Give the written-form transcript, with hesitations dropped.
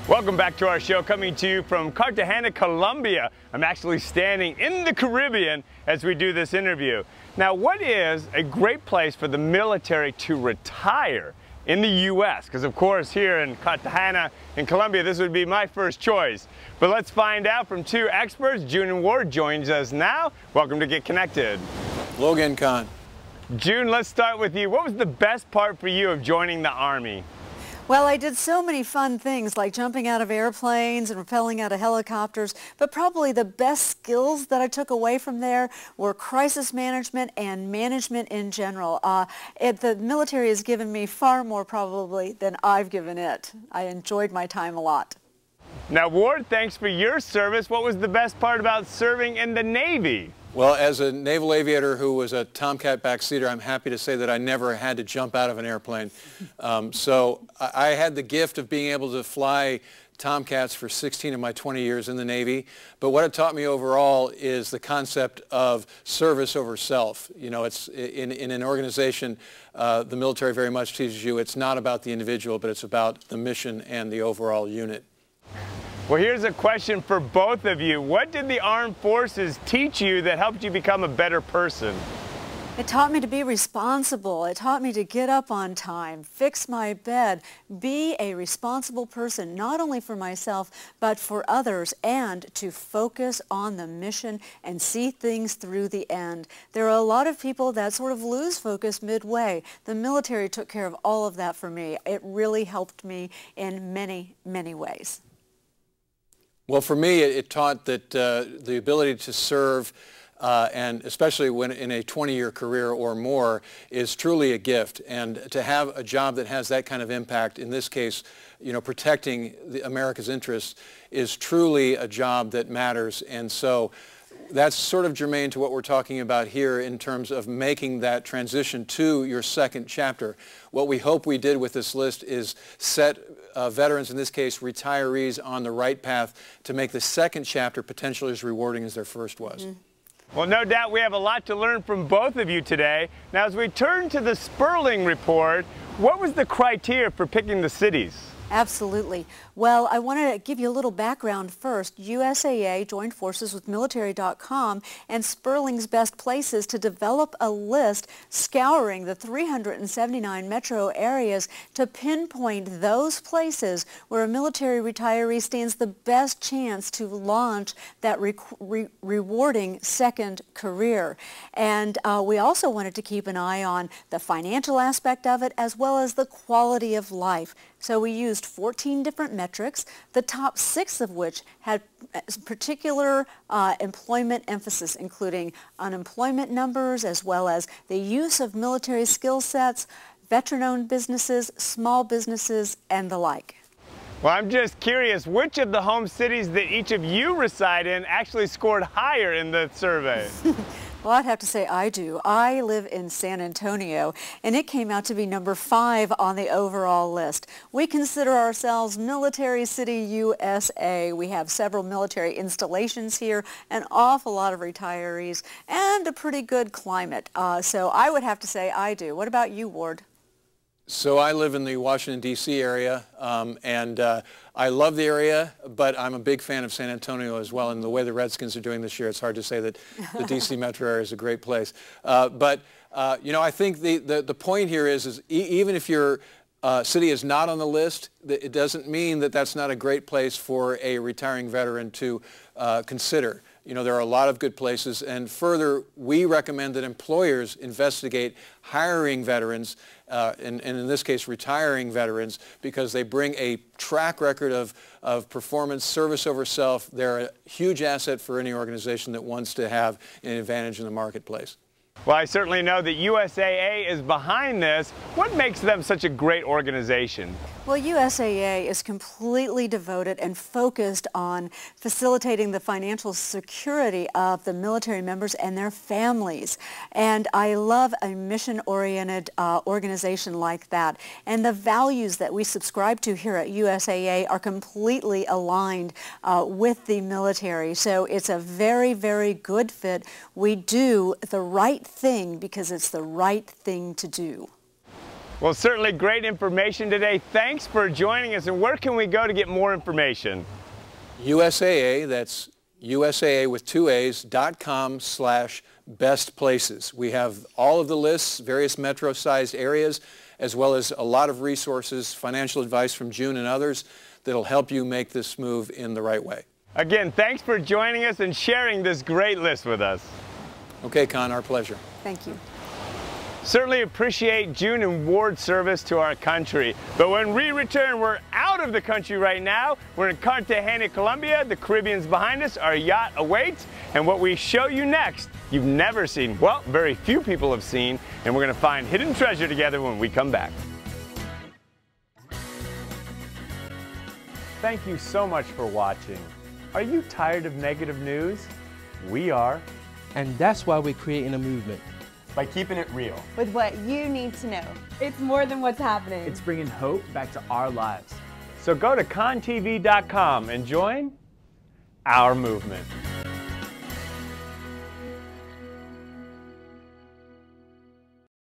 Welcome back to our show, coming to you from Cartagena, Colombia. I'm actually standing in the Caribbean as we do this interview. Now, what is a great place for the military to retire in the U.S.? Because, of course, here in Cartagena, in Colombia, this would be my first choice. But let's find out from two experts. June and Ward joins us now. Welcome to Get Connected. Hello again, Con. June, let's start with you. What was the best part for you of joining the Army? Well, I did so many fun things like jumping out of airplanes and rappelling out of helicopters, but probably the best skills that I took away from there were crisis management and management in general. The military has given me far more probably than I've given it. I enjoyed my time a lot. Now, Ward, thanks for your service. What was the best part about serving in the Navy? Well, as a naval aviator who was a Tomcat backseater, I'm happy to say that I never had to jump out of an airplane. So I had the gift of being able to fly Tomcats for 16 of my 20 years in the Navy. But what it taught me overall is the concept of service over self. You know, it's in an organization, the military very much teaches you it's not about the individual, but it's about the mission and the overall unit. Well, here's a question for both of you. What did the armed forces teach you that helped you become a better person? It taught me to be responsible. It taught me to get up on time, fix my bed, be a responsible person, not only for myself, but for others, and to focus on the mission and see things through the end. There are a lot of people that sort of lose focus midway. The military took care of all of that for me. It really helped me in many, many ways. Well, for me, it taught that the ability to serve, and especially when in a 20-year career or more, is truly a gift. And to have a job that has that kind of impact, in this case, you know, protecting America's interests, is truly a job that matters. And so that's sort of germane to what we're talking about here in terms of making that transition to your second chapter. What we hope we did with this list is set veterans, in this case retirees, on the right path to make the second chapter potentially as rewarding as their first was. Well, no doubt we have a lot to learn from both of you today. Now, as we turn to the Sperling report, what was the criteria for picking the cities? Absolutely. Well, I want to give you a little background first. USAA joined forces with military.com and Sperling's Best Places to develop a list scouring the 379 metro areas to pinpoint those places where a military retiree stands the best chance to launch that rewarding second career. And we also wanted to keep an eye on the financial aspect of it as well as the quality of life. So we used 14 different metrics, the top 6 of which had particular employment emphasis, including unemployment numbers as well as the use of military skill sets, veteran-owned businesses, small businesses, and the like. Well, I'm just curious, which of the home cities that each of you reside in actually scored higher in the survey? Well, I'd have to say I do. I live in San Antonio, and it came out to be number 5 on the overall list. We consider ourselves Military City, USA. We have several military installations here, an awful lot of retirees, and a pretty good climate. So I would have to say I do. What about you, Ward? So I live in the Washington, D.C. area, and I love the area, but I'm a big fan of San Antonio as well. And the way the Redskins are doing this year, it's hard to say that the D.C. metro area is a great place. But you know, I think the point here is even if your city is not on the list, it doesn't mean that that's not a great place for a retiring veteran to consider. You know, there are a lot of good places, and further, we recommend that employers investigate hiring veterans, and in this case, retiring veterans, because they bring a track record of performance, service over self. They're a huge asset for any organization that wants to have an advantage in the marketplace. Well, I certainly know that USAA is behind this. What makes them such a great organization? Well, USAA is completely devoted and focused on facilitating the financial security of the military members and their families. And I love a mission-oriented organization like that. And the values that we subscribe to here at USAA are completely aligned with the military. So it's a very, very good fit. We do the right thing because it's the right thing to do. Well, certainly great information today. Thanks for joining us. And where can we go to get more information? USAA, that's USAA with 2 A's.com/best places. We have all of the lists, various metro-sized areas, as well as a lot of resources, financial advice from June and others that'll help you make this move in the right way. Again, thanks for joining us and sharing this great list with us. Okay, Con, our pleasure. Thank you. Certainly appreciate June and Ward's service to our country. But when we return, we're out of the country right now. We're in Cartagena, Colombia. The Caribbean's behind us. Our yacht awaits. And what we show you next, you've never seen. Well, very few people have seen. And we're going to find hidden treasure together when we come back. Thank you so much for watching. Are you tired of negative news? We are. And that's why we're creating a movement. By keeping it real. With what you need to know. It's more than what's happening. It's bringing hope back to our lives. So go to contv.com and join our movement.